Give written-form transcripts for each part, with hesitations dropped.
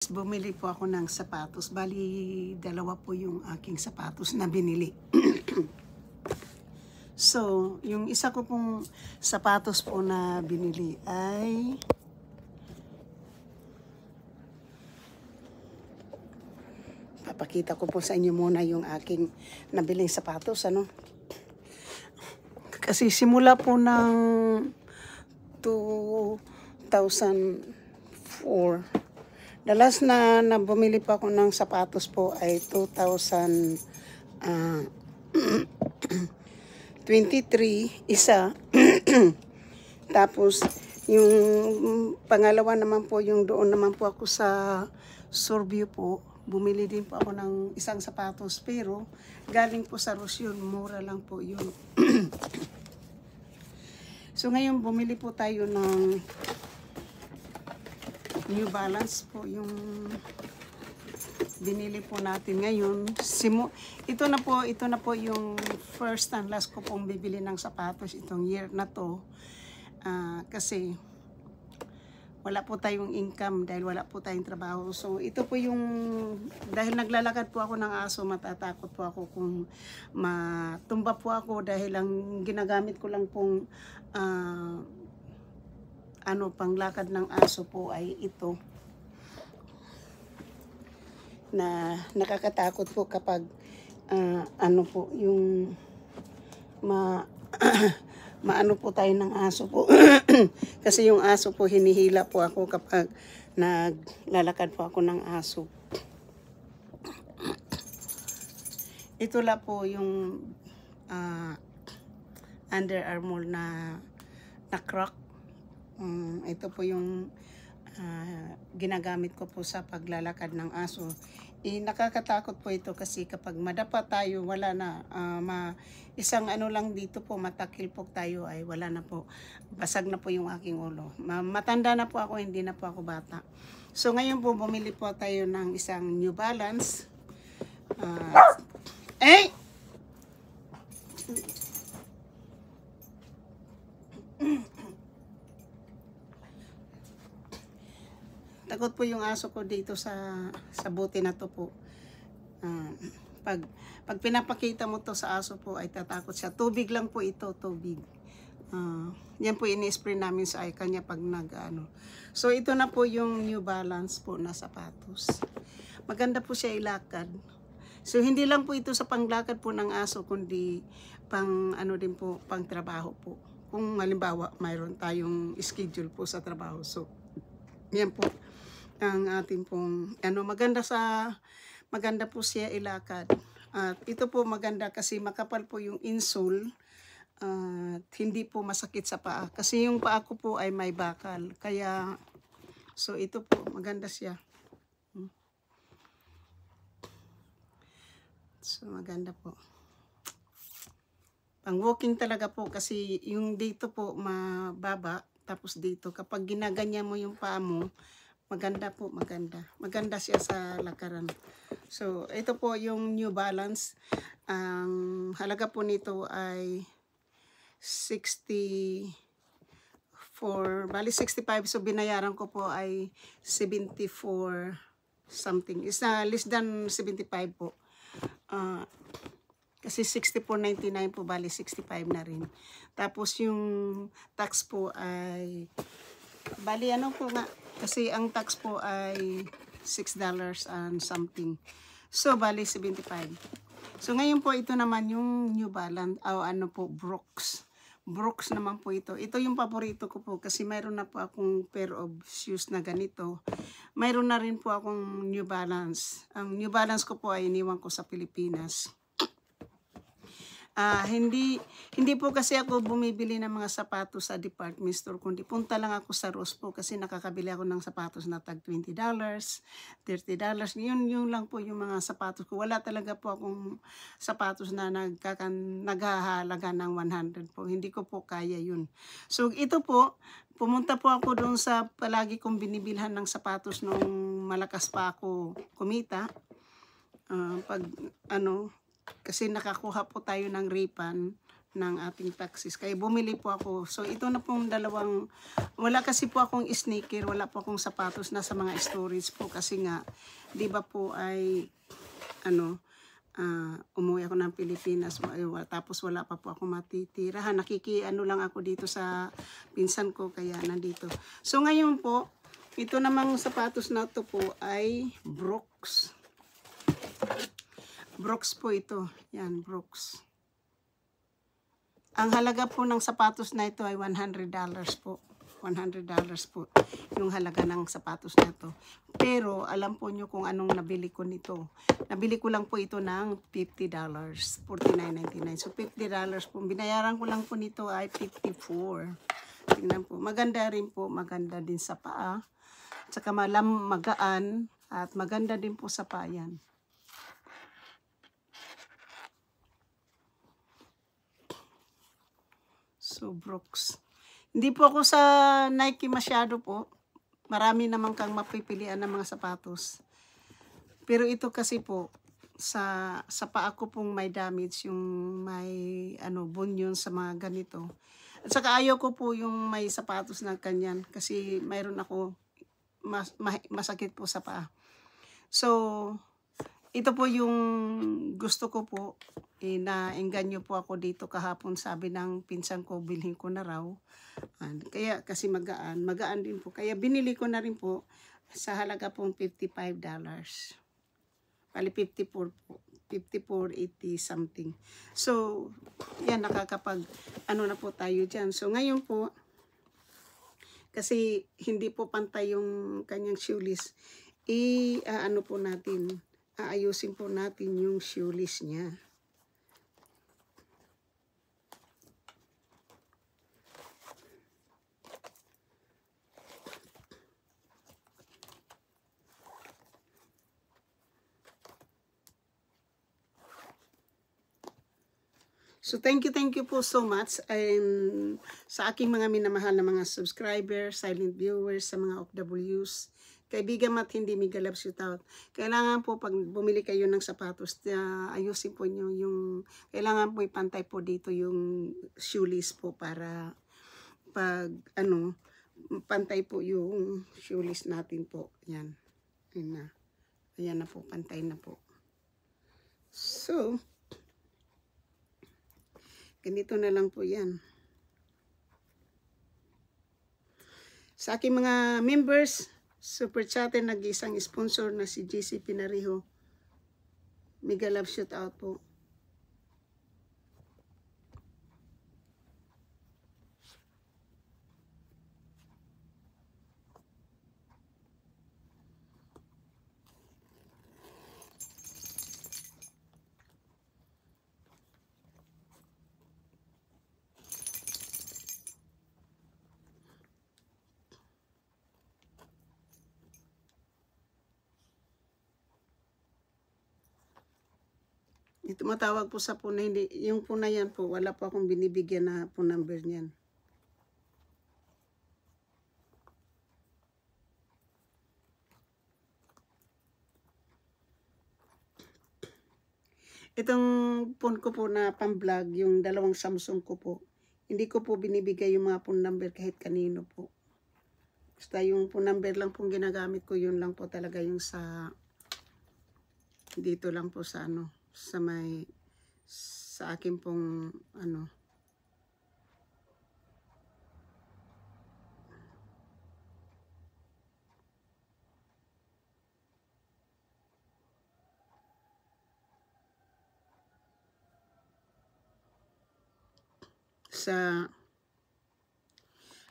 Bumili po ako ng sapatos. Bali, dalawa po yung aking sapatos na binili. So, yung isa ko pong sapatos po na binili ay papakita ko po sa inyo muna yung aking nabiling sapatos, ano? Kasi simula po ng 2004, the last na bumili pa ako ng sapatos po ay 2023, isa. Tapos, yung pangalawa naman po, yung doon naman po ako sa Surview po, bumili din po ako ng isang sapatos, pero galing po sa Rosyon, mura lang po yun. So ngayon bumili po tayo ng New Balance po, yung binili po natin ngayon. Ito na po yung first and last ko pong bibili ng sapatos itong year na to. Kasi wala po tayong income dahil wala po tayong trabaho. So ito po yung, dahil naglalakad po ako ng aso, matatakot po ako kung matumba po ako dahil ang ginagamit ko lang pong panglakad ng aso po ay ito. Na nakakatakot po kapag yung maano po tayo ng aso po. Kasi yung aso po, hinihila po ako kapag naglalakad po ako ng aso. Ito la po yung Under Armour na crack. Ito po yung ginagamit ko po sa paglalakad ng aso. Nakakatakot po ito kasi kapag madapa tayo, wala na. Isang lang dito po, matakil po tayo ay wala na po. Basag na po yung aking ulo. Matanda na po ako, hindi na po ako bata. So ngayon po, bumili po tayo ng isang New Balance. Takot po yung aso ko dito sa buti na to po. Pag pinapakita mo to sa aso po ay tatakot siya. Tubig lang po ito, tubig. Yan po ini-spray namin sa kanya pag So ito na po yung New Balance po na sapatos. Maganda po siya ilakad. So hindi lang po ito sa panglakad po ng aso, kundi pang din po, pang trabaho po. Kung halimbawa mayroon tayong schedule po sa trabaho. So yan po ang ating pong maganda po siya ilakad. At ito po maganda kasi makapal po yung insole at hindi po masakit sa paa. Kasi yung paa ko po ay may bakal. Kaya, so ito po maganda siya. So maganda po. Pang walking talaga po kasi yung dito po mababa. Tapos dito kapag ginaganyan mo yung paa mo, maganda po, maganda. Maganda siya sa lakaran. So, ito po yung New Balance. Ang halaga po nito ay 64, bali 65. So, binayaran ko po ay 74 something. Is less than 75 po. Kasi 64.99 po, bali 65 na rin. Tapos, yung tax po ay bali po nga, kasi ang tax po ay $6 and something. So, bali 75. So, ngayon po ito naman yung New Balance, po, Brooks. Brooks naman po ito. Ito yung paborito ko po kasi mayroon na po akong pair of shoes na ganito. Mayroon na rin po akong New Balance. Ang New Balance ko po ay iniwan ko sa Pilipinas. Hindi po kasi ako bumibili ng mga sapatos sa department store, kundi punta lang ako sa Ross po kasi nakakabili ako ng sapatos na tag $20, $30. Yun lang po yung mga sapatos ko. Wala talaga po akong sapatos na naghahalaga ng 100 po. Hindi ko po kaya yun. So ito po, pumunta po ako doon sa palagi kong binibilhan ng sapatos nung malakas pa ako kumita. Kasi nakakuha po tayo ng refund ng ating taxis. Kaya bumili po ako. So ito na pong dalawang, wala kasi po akong sneaker, wala po akong sapatos na sa mga storage po kasi nga, di ba po ay, umuwi ako ng Pilipinas, tapos wala pa po ako matitirahan. Nakikiano lang ako dito sa pinsan ko, kaya nandito. So ngayon po, ito namang sapatos na to po ay Brooks. Brooks po ito. Yan, Brooks. Ang halaga po ng sapatos na ito ay $100 po. $100 po yung halaga ng sapatos na to. Pero alam po nyo kung anong nabili ko nito. Nabili ko lang po ito ng $50. $49.99. So $50 po. Binayaran ko lang po nito ay $54. Tingnan po. Maganda rin po. Maganda din sa paa. At saka magaan. At maganda din po sa paa yan. So, Brooks. Hindi po ako sa Nike masyado po. Marami naman kang mapipilian ng mga sapatos. Pero ito kasi po, sa paa ko pong may damage, yung may bunyon sa mga ganito. At saka ayaw ko po yung may sapatos na kanyan kasi mayroon ako masakit po sa paa. So, ito po yung gusto ko po. Na-engganyo po ako dito kahapon, sabi ng pinsan ko, bilhin ko na raw. Kaya kasi magaan din po. Kaya binili ko na rin po sa halaga pong $55. Bali 54 po. 54.80 something. So, yan, nakakapag na po tayo dyan. So, ngayon po, kasi hindi po pantay yung kanyang shoelace, po natin, aayusin po natin yung shoelace niya. So thank you po so much sa aking mga minamahal na mga subscribers, silent viewers, sa mga OFWs, kaibigan at hindi mega love shoot out. Kailangan po pag bumili kayo ng sapatos, ayusin po nyo yung, kailangan po ipantay po dito yung shoelace po para pag pantay po yung shoelace natin po. Yan. Ayan na po, pantay na po. So, ganito na lang po yan. Sa aking mga members, super chatin, nag-isang sponsor na si GC Pinariho. Mega love shout out po. Tumatawag po sa phone na hindi, yung phone na yan po, wala po akong binibigyan na phone number niyan. Itong phone ko po na pang-vlog, yung dalawang Samsung ko po, hindi ko po binibigay yung mga phone number kahit kanino po. Basta yung phone number lang pong ginagamit ko, yun lang po talaga yung sa, dito lang po sa sa akin pong sa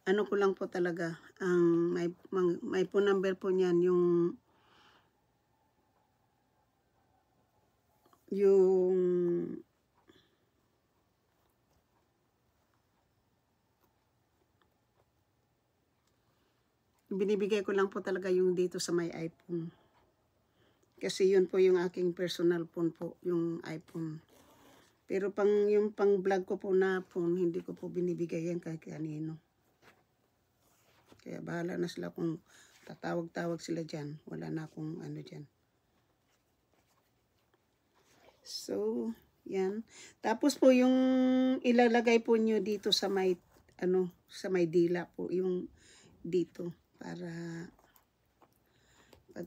ko lang po talaga ang may phone number po niyan, yung binibigay ko lang po talaga yung dito sa may iPhone. Kasi yun po yung aking personal phone po, yung iPhone. Pero yung pang vlog ko po na phone, hindi ko po binibigay yan kahit kanino. Kaya bahala na sila kung tatawag-tawag sila dyan. Wala na akong dyan. So, Yan. Tapos po yung ilalagay po nyo dito sa may sa may dila po yung dito para pag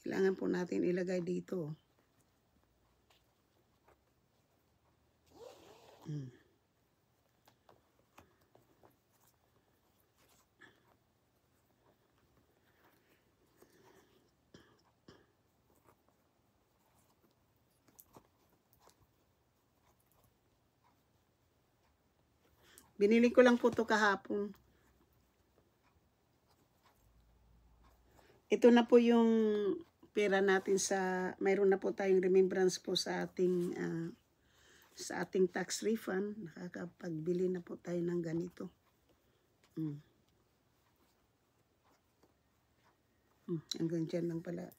kailangan po natin ilagay dito. Binili ko lang po to kahapon. Ito na po yung pera natin mayroon na po tayong remembrance po sa ating tax refund. Nakakapagbili na po tayo ng ganito. Hanggang dyan lang pala.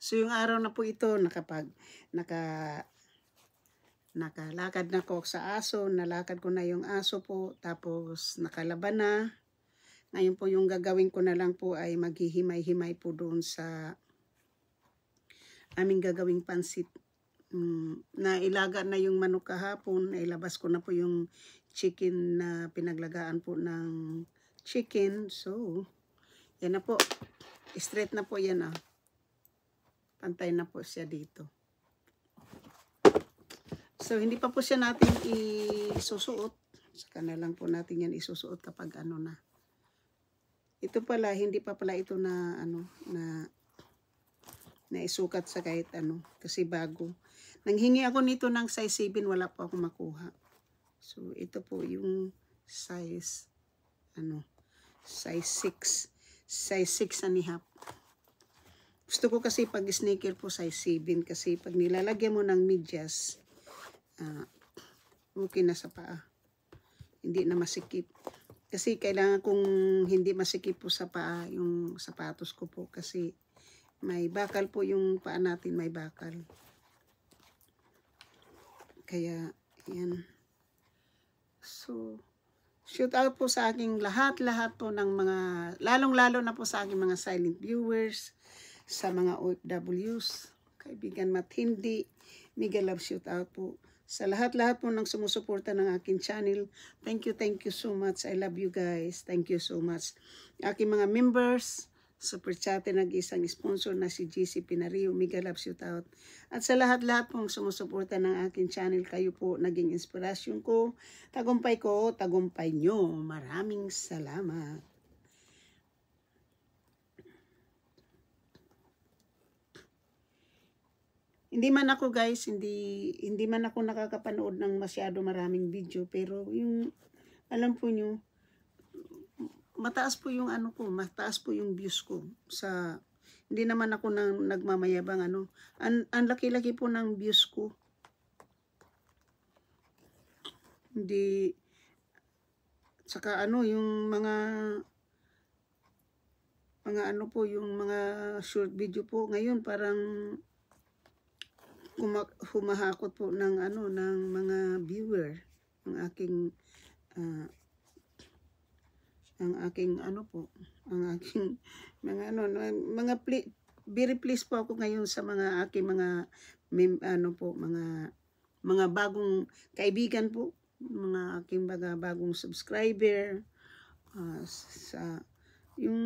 So yung araw na po ito, nakalakad na ko sa aso, nalakad ko na yung aso po, tapos nakalaban na. Ngayon po yung gagawin ko na lang po ay maghihimay-himay po doon sa aming gagawing pansit. Nailaga na yung manok kahapon, nailabas ko na po yung chicken na pinaglagaan po ng chicken. So, yan na po. Straight na po yan ah. Pantay na po siya dito. So, hindi pa po siya natin isusuot. Saka na lang po natin yan isusuot kapag na. Ito pala, hindi pa pala ito na na isukat sa kahit kasi bago. Nanghingi ako nito ng size 7, wala po ako makuha. So, ito po yung size, size 6. Size 6 and a half. Gusto ko kasi pag sneaker po size 7 kasi pag nilalagyan mo ng medyas, okay na sa paa. Hindi na masikip. Kasi kailangan kong hindi masikip po sa paa yung sapatos ko po kasi may bakal po yung paa natin, may bakal. Kaya, yan. So, shout out po sa aking lahat po ng mga, lalong-lalo na po sa aking mga silent viewers, sa mga OFWs, kaibigan matindi, mega love shout out po. Sa lahat po ng sumusuporta ng aking channel, thank you so much. I love you guys. Thank you so much. Aking mga members, super chat nag-isang sponsor na si GC Pinario, mega love shout out. At sa lahat pong sumusuporta ng aking channel, kayo po naging inspirasyon ko, tagumpay nyo. Maraming salamat. Hindi man ako guys, hindi man ako nakakapanood ng masyado maraming video, pero yung alam po nyo, mataas po yung mataas po yung views ko sa hindi naman ako nagmamayabang ang laki-laki po ng views ko. Hindi saka yung mga po yung mga short video po ngayon parang humahakot po ng ng mga viewer ang aking mga very pleased po ako ngayon sa mga aking mga mga bagong kaibigan po, mga aking bagong subscriber, sa yung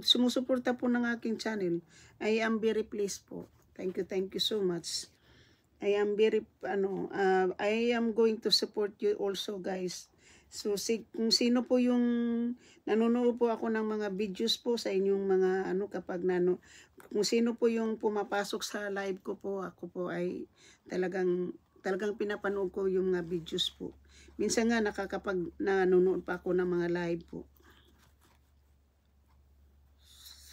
sumusuporta po ng aking channel. I am very pleased po. Thank you so much. I am I am going to support you also guys. So kung sino po yung nanonood po ako ng mga videos po sa inyong mga kapag kung sino po yung pumapasok sa live ko po, ako po ay talagang pinapanood ko yung mga videos po. Minsan nga nanonood pa ako ng mga live po.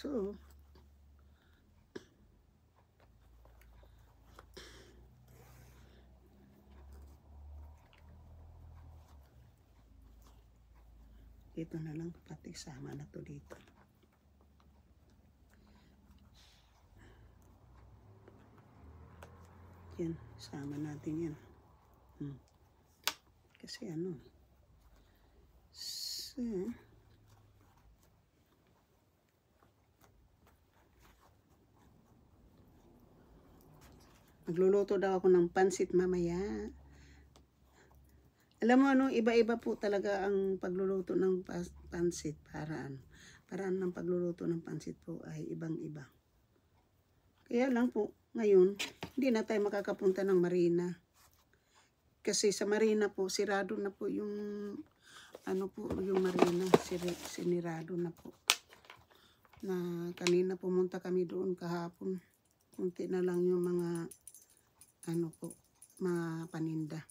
So ito na lang, pati sama na to dito. Yan, sama natin yan. Kasi ano, so, magluluto daw ako ng pansit mamaya. Alam mo ano, iba-iba po talaga ang pagluluto ng pansit. Paraan ng pagluluto ng pansit po ay ibang-iba. Kaya lang po, ngayon, hindi na tayo makakapunta ng marina. Kasi sa marina po, sirado na po yung, ano po, yung marina, sinirado na po. Na kanina pumunta kami doon kahapon. Kunti na lang yung mga, ano po, mga paninda.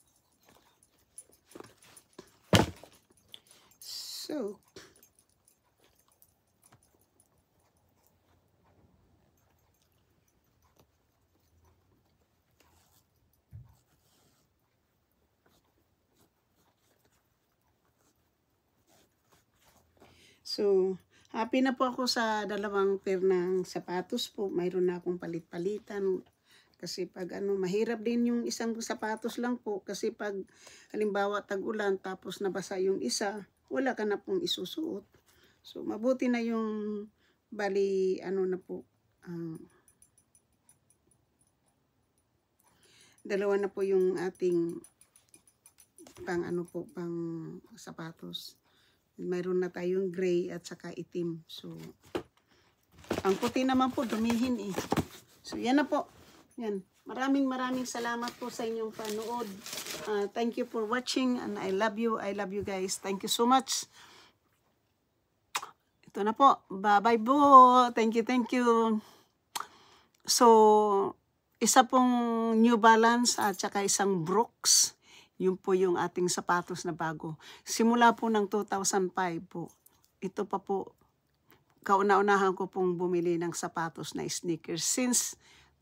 So, happy na po ako sa dalawang pair ng sapatos po. Mayroon na akong palit-palitan. Kasi pag ano, mahirap din yung isang sapatos lang po. Kasi pag halimbawa tag-ulan tapos nabasa yung isa, wala ka na pong isusuot. So mabuti na yung bali ano na po. Dalawa na po yung ating pang ano po, pang sapatos. Mayroon na tayong gray at saka itim. So, ang puti naman po, dumihin eh. So, yan na po. Yan. Maraming salamat po sa inyong panood. Thank you for watching and I love you. I love you guys. Thank you so much. Ito na po. Bye-bye po. Thank you, thank you. So, isa pong New Balance at saka isang Brooks. Yun po yung ating sapatos na bago. Simula po ng 2005 po. Ito pa po, kauna-unahan ko pong bumili ng sapatos na sneakers since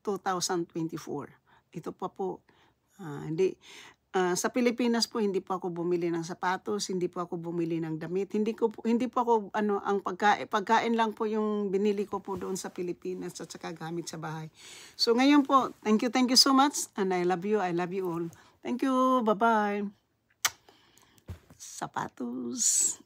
2024. Ito pa po, sa Pilipinas po hindi po ako bumili ng sapatos, hindi po ako bumili ng damit. Hindi po ako ang pagkain lang po yung binili ko po doon sa Pilipinas at saka gamit sa bahay. So ngayon po, thank you so much and I love you all. Thank you, bye-bye. Sapatos.